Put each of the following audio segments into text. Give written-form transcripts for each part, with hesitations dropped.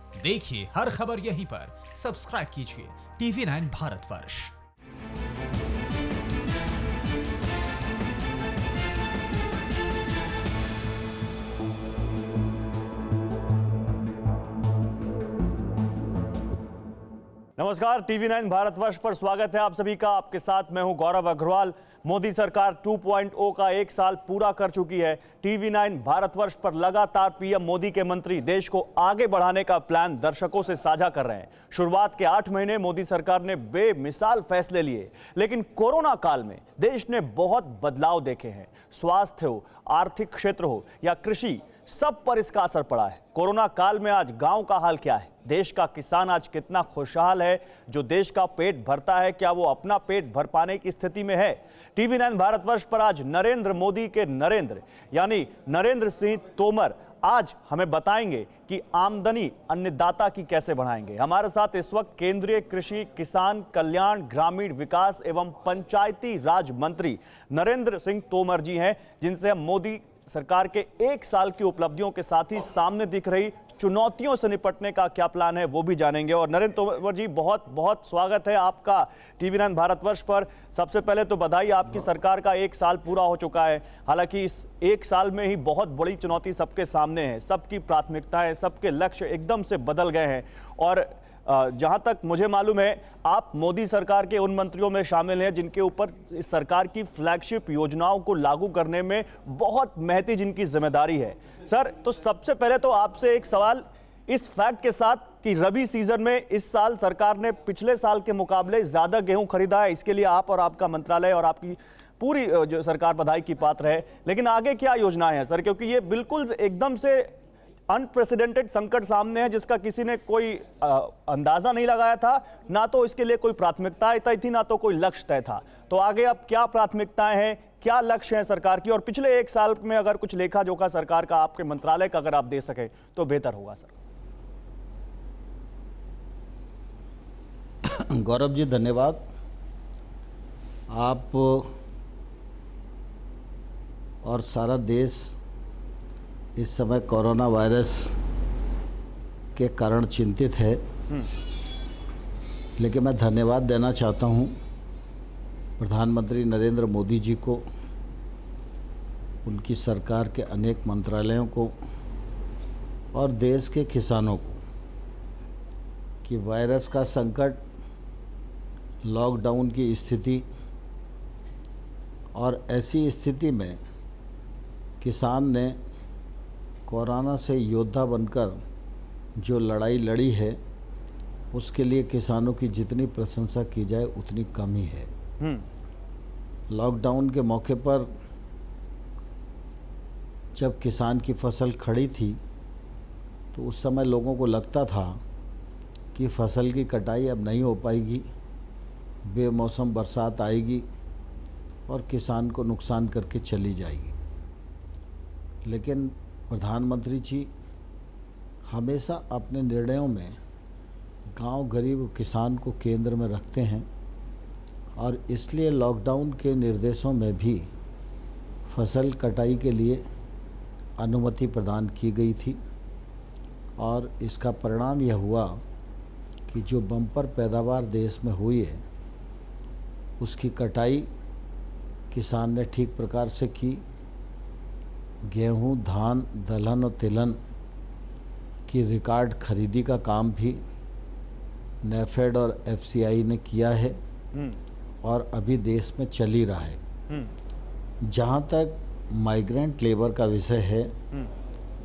देखिए हर खबर यहीं पर, सब्सक्राइब कीजिए TV9 भारतवर्ष। नमस्कार, TV9 भारतवर्ष पर स्वागत है आप सभी का। आपके साथ मैं हूं गौरव अग्रवाल। मोदी सरकार 2.0 का 1 साल पूरा कर चुकी है। TV9 भारतवर्ष पर लगातार पीएम मोदी के मंत्री देश को आगे बढ़ाने का प्लान दर्शकों से साझा कर रहे हैं। शुरुआत के 8 महीने मोदी सरकार ने बेमिसाल फैसले लिए, लेकिन कोरोना काल में देश ने बहुत बदलाव देखे हैं। स्वास्थ्य हो, आर्थिक क्षेत्र हो या कृषि, सब पर इसका असर पड़ा है। कोरोना काल में आज गांव का हाल क्या है? देश का किसान आज कितना खुशहाल है? जो देश का पेट भरता है, क्या वो अपना पेट भर पाने की स्थिति में है? TV9 भारतवर्ष पर आज नरेंद्र मोदी के नरेंद्र यानी नरेंद्र सिंह तोमर आज हमें बताएंगे कि आमदनी अन्नदाता की कैसे बढ़ाएंगे। हमारे साथ इस वक्त केंद्रीय कृषि, किसान कल्याण, ग्रामीण विकास एवं पंचायती राज मंत्री नरेंद्र सिंह तोमर जी हैं, जिनसे हम मोदी सरकार के 1 साल की उपलब्धियों के साथ ही सामने दिख रही चुनौतियों से निपटने का क्या प्लान है वो भी जानेंगे। और नरेंद्र तोमर जी, बहुत बहुत स्वागत है आपका TV9 भारतवर्ष पर। सबसे पहले तो बधाई, आपकी सरकार का 1 साल पूरा हो चुका है। हालांकि इस 1 साल में ही बहुत बड़ी चुनौती सबके सामने है। सबकी प्राथमिकताएं, सबके लक्ष्य एकदम से बदल गए हैं। और जहां तक मुझे मालूम है, आप मोदी सरकार के उन मंत्रियों में शामिल हैं जिनके ऊपर इस सरकार की फ्लैगशिप योजनाओं को लागू करने में बहुत महती जिनकी जिम्मेदारी है। सर, तो सबसे पहले तो आपसे एक सवाल इस फैक्ट के साथ कि रबी सीजन में इस साल सरकार ने पिछले साल के मुकाबले ज्यादा गेहूं खरीदा है। इसके लिए आप और आपका मंत्रालय और आपकी पूरी जो सरकार बधाई की पात्र है। लेकिन आगे क्या योजनाएं हैं सर? क्योंकि ये बिल्कुल एकदम से अनप्रेसिडेंटेड संकट सामने है, जिसका किसी ने कोई अंदाजा नहीं लगाया था। ना तो इसके लिए कोई प्राथमिकताएं तय थी, ना तो कोई लक्ष्य तय था। तो आगे अब क्या प्राथमिकताएं हैं, क्या लक्ष्य हैं सरकार की? और पिछले 1 साल में अगर कुछ लेखा जोखा सरकार का, आपके मंत्रालय का अगर आप दे सके तो बेहतर होगा सर। गौरव जी, धन्यवाद। आप और सारा देश इस समय कोरोना वायरस के कारण चिंतित है, लेकिन मैं धन्यवाद देना चाहता हूं प्रधानमंत्री नरेंद्र मोदी जी को, उनकी सरकार के अनेक मंत्रालयों को और देश के किसानों को कि वायरस का संकट, लॉकडाउन की स्थिति और ऐसी स्थिति में किसान ने कोरोना से योद्धा बनकर जो लड़ाई लड़ी है, उसके लिए किसानों की जितनी प्रशंसा की जाए उतनी कम ही है। लॉकडाउन के मौके पर जब किसान की फसल खड़ी थी तो उस समय लोगों को लगता था कि फसल की कटाई अब नहीं हो पाएगी, बेमौसम बरसात आएगी और किसान को नुकसान करके चली जाएगी। लेकिन प्रधानमंत्री जी हमेशा अपने निर्णयों में गांव, गरीब किसान को केंद्र में रखते हैं और इसलिए लॉकडाउन के निर्देशों में भी फसल कटाई के लिए अनुमति प्रदान की गई थी। और इसका परिणाम यह हुआ कि जो बम्पर पैदावार देश में हुई है, उसकी कटाई किसान ने ठीक प्रकार से की। गेहूं, धान, दलहन और तिलहन की रिकॉर्ड खरीदी का काम भी नेफेड और FCI ने किया है और अभी देश में चल ही रहा है। जहां तक माइग्रेंट लेबर का विषय है,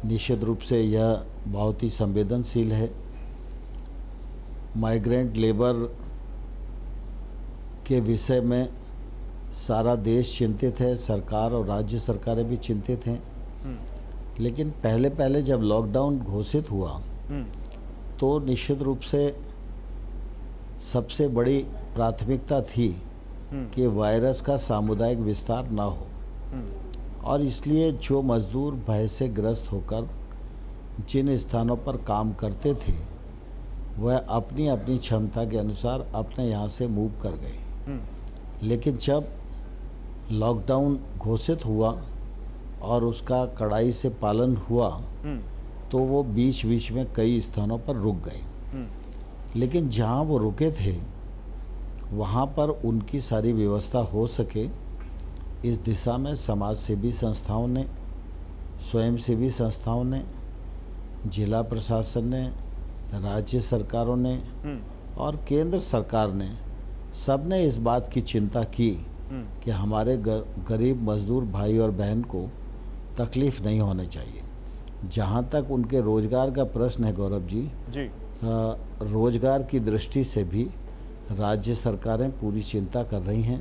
निश्चित रूप से यह बहुत ही संवेदनशील है। माइग्रेंट लेबर के विषय में सारा देश चिंतित है, सरकार और राज्य सरकारें भी चिंतित हैं। लेकिन पहले जब लॉकडाउन घोषित हुआ तो निश्चित रूप से सबसे बड़ी प्राथमिकता थी कि वायरस का सामुदायिक विस्तार ना हो। और इसलिए जो मजदूर भय से ग्रस्त होकर जिन स्थानों पर काम करते थे, वह अपनी अपनी क्षमता के अनुसार अपने यहाँ से मूव कर गए। लेकिन जब लॉकडाउन घोषित हुआ और उसका कड़ाई से पालन हुआ तो वो बीच बीच में कई स्थानों पर रुक गए। लेकिन जहाँ वो रुके थे वहाँ पर उनकी सारी व्यवस्था हो सके इस दिशा में समाज सेवी संस्थाओं ने, स्वयंसेवी संस्थाओं ने, जिला प्रशासन ने, राज्य सरकारों ने और केंद्र सरकार ने सब ने इस बात की चिंता की कि हमारे गरीब मजदूर भाई और बहन को तकलीफ नहीं होनी चाहिए। जहाँ तक उनके रोजगार का प्रश्न है गौरव जी, रोजगार की दृष्टि से भी राज्य सरकारें पूरी चिंता कर रही हैं।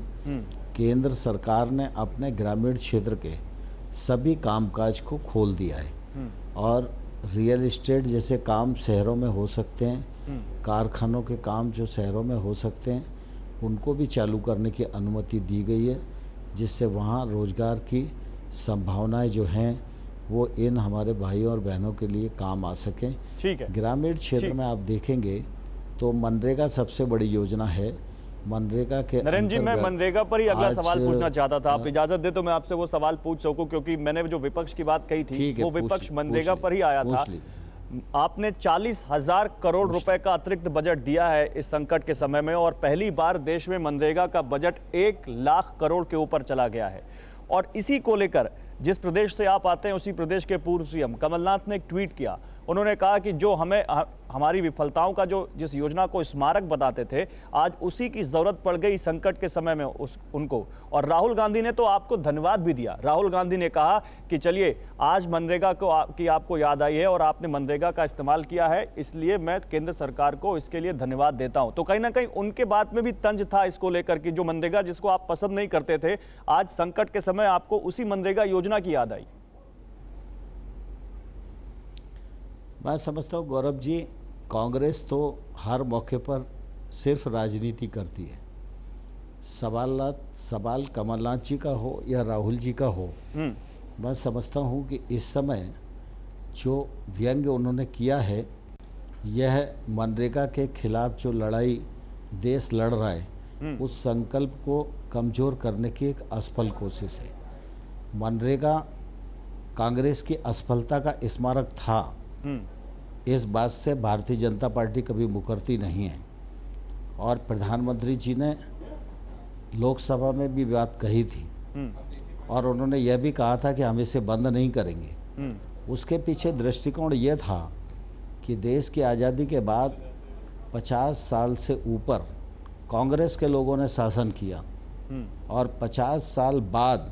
केंद्र सरकार ने अपने ग्रामीण क्षेत्र के सभी कामकाज को खोल दिया है और रियल एस्टेट जैसे काम शहरों में हो सकते हैं, कारखानों के काम जो शहरों में हो सकते हैं उनको भी चालू करने की अनुमति दी गई है, जिससे वहाँ रोजगार की संभावनाएं जो हैं वो इन हमारे भाइयों और बहनों के लिए काम आ सकें। ठीक है। ग्रामीण क्षेत्र में आप देखेंगे तो मनरेगा सबसे बड़ी योजना है। मनरेगा के नरेंद्र जी, मैं मनरेगा पर ही अगला सवाल पूछना चाहता था। आप इजाजत दे तो मैं आपसे वो सवाल पूछ सकूं, क्योंकि मैंने जो विपक्ष की बात कही थी वो विपक्ष मनरेगा पर ही आया था। आपने 40,000 करोड़ रुपए का अतिरिक्त बजट दिया है इस संकट के समय में, और पहली बार देश में मनरेगा का बजट 1 लाख करोड़ के ऊपर चला गया है। और इसी को लेकर जिस प्रदेश से आप आते हैं उसी प्रदेश के पूर्व सीएम कमलनाथ ने एक ट्वीट किया। उन्होंने कहा कि जो हमारी विफलताओं का जिस योजना को स्मारक बताते थे, आज उसी की जरूरत पड़ गई संकट के समय में उनको। और राहुल गांधी ने तो आपको धन्यवाद भी दिया। राहुल गांधी ने कहा कि चलिए आज मनरेगा की आपको याद आई है और आपने मनरेगा का इस्तेमाल किया है, इसलिए मैं केंद्र सरकार को इसके लिए धन्यवाद देता हूं। तो कहीं ना कहीं उनके बात में भी तंज था इसको लेकर कि जो मनरेगा जिसको आप पसंद नहीं करते थे, आज संकट के समय आपको उसी मनरेगा योजना की याद आई। मैं समझता हूँ गौरव जी, कांग्रेस तो हर मौके पर सिर्फ राजनीति करती है। सवाल कमलनाथ जी का हो या राहुल जी का हो, मैं समझता हूँ कि इस समय जो व्यंग्य उन्होंने किया है यह मनरेगा के खिलाफ जो लड़ाई देश लड़ रहा है उस संकल्प को कमज़ोर करने की एक असफल कोशिश है। मनरेगा कांग्रेस की असफलता का स्मारक था, इस बात से भारतीय जनता पार्टी कभी मुकरती नहीं है। और प्रधानमंत्री जी ने लोकसभा में भी बात कही थी और उन्होंने यह भी कहा था कि हम इसे बंद नहीं करेंगे। उसके पीछे दृष्टिकोण यह था कि देश की आज़ादी के बाद 50 साल से ऊपर कांग्रेस के लोगों ने शासन किया और 50 साल बाद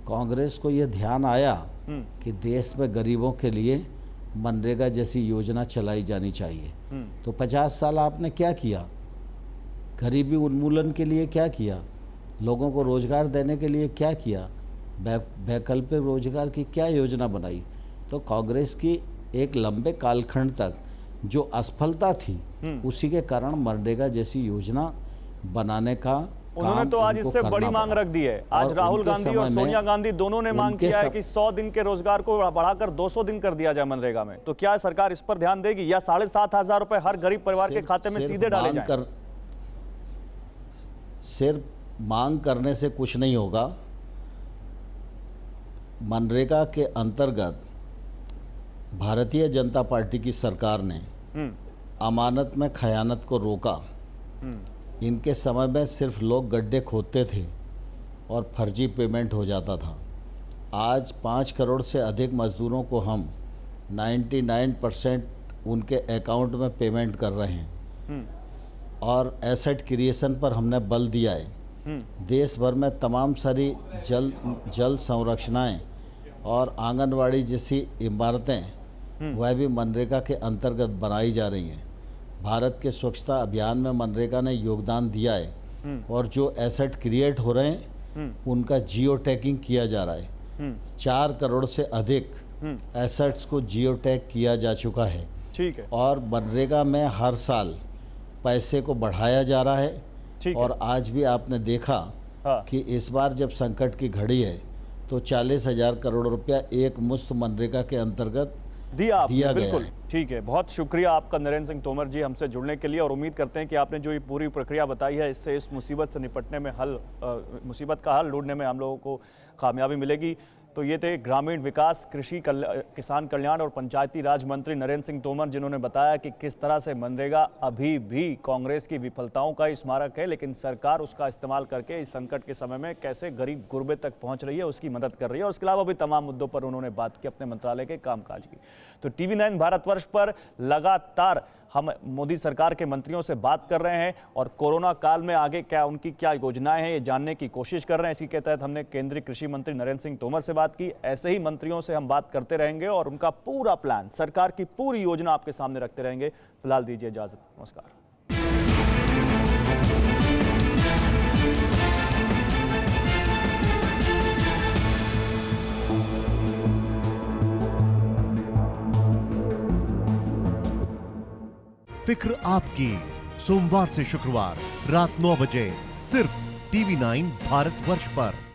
कांग्रेस को यह ध्यान आया कि देश में गरीबों के लिए मनरेगा जैसी योजना चलाई जानी चाहिए। तो 50 साल आपने क्या किया? गरीबी उन्मूलन के लिए क्या किया? लोगों को रोजगार देने के लिए क्या किया? वैकल्पिक रोजगार की क्या योजना बनाई? तो कांग्रेस की एक लंबे कालखंड तक जो असफलता थी उसी के कारण मनरेगा जैसी योजना बनाने का उन्होंने तो आज इससे बड़ी मांग रख दी है। आज राहुल गांधी और सोनिया गांधी दोनों ने मांग किया है कि 100 दिन के रोजगार को बढ़ाकर 200 दिन कर दिया जाए मनरेगा में। तो क्या सरकार इस पर ध्यान देगी या 7,500 रुपए हर गरीब परिवार के खाते में सीधे डाले जाएं? सिर्फ मांग करने से कुछ नहीं होगा। मनरेगा के अंतर्गत भारतीय जनता पार्टी की सरकार ने अमानत में खयानत को रोका। इनके समय में सिर्फ लोग गड्ढे खोदते थे और फर्जी पेमेंट हो जाता था। आज 5 करोड़ से अधिक मजदूरों को हम 99% उनके अकाउंट में पेमेंट कर रहे हैं और एसेट क्रिएशन पर हमने बल दिया है। देश भर में तमाम सारी जल संरचनाएं और आंगनवाड़ी जैसी इमारतें वह भी मनरेगा के अंतर्गत बनाई जा रही हैं। भारत के स्वच्छता अभियान में मनरेगा ने योगदान दिया है और जो एसेट क्रिएट हो रहे हैं उनका जियो टैगिंग किया जा रहा है। 4 करोड़ से अधिक एसेट्स को जियो टैग किया जा चुका है। ठीक है। और मनरेगा में हर साल पैसे को बढ़ाया जा रहा है। और आज भी आपने देखा कि इस बार जब संकट की घड़ी है तो 40,000 करोड़ रुपया एक मुश्त मनरेगा के अंतर्गत दिया बिल्कुल ठीक है। बहुत शुक्रिया आपका नरेंद्र सिंह तोमर जी हमसे जुड़ने के लिए, और उम्मीद करते हैं कि आपने जो ये पूरी प्रक्रिया बताई है इससे इस मुसीबत से निपटने में मुसीबत का हल ढूंढने में हम लोगों को कामयाबी मिलेगी। तो ये थे ग्रामीण विकास, किसान कल्याण और पंचायती राज मंत्री नरेंद्र सिंह तोमर, जिन्होंने बताया कि किस तरह से मनरेगा अभी भी कांग्रेस की विफलताओं का स्मारक है, लेकिन सरकार उसका इस्तेमाल करके इस संकट के समय में कैसे गरीब गुरबे तक पहुंच रही है, उसकी मदद कर रही है। और इसके अलावा भी तमाम मुद्दों पर उन्होंने बात की अपने मंत्रालय के कामकाज की। तो टीवी 9 भारतवर्ष पर लगातार हम मोदी सरकार के मंत्रियों से बात कर रहे हैं और कोरोना काल में आगे उनकी क्या योजनाएं हैं ये जानने की कोशिश कर रहे हैं। इसी के तहत हमने केंद्रीय कृषि मंत्री नरेंद्र सिंह तोमर से बात की। ऐसे ही मंत्रियों से हम बात करते रहेंगे और उनका पूरा प्लान, सरकार की पूरी योजना आपके सामने रखते रहेंगे। फिलहाल दीजिए इजाजत, नमस्कार। फिक्र आपकी, सोमवार से शुक्रवार रात 9 बजे सिर्फ टीवी 9 भारतवर्ष पर।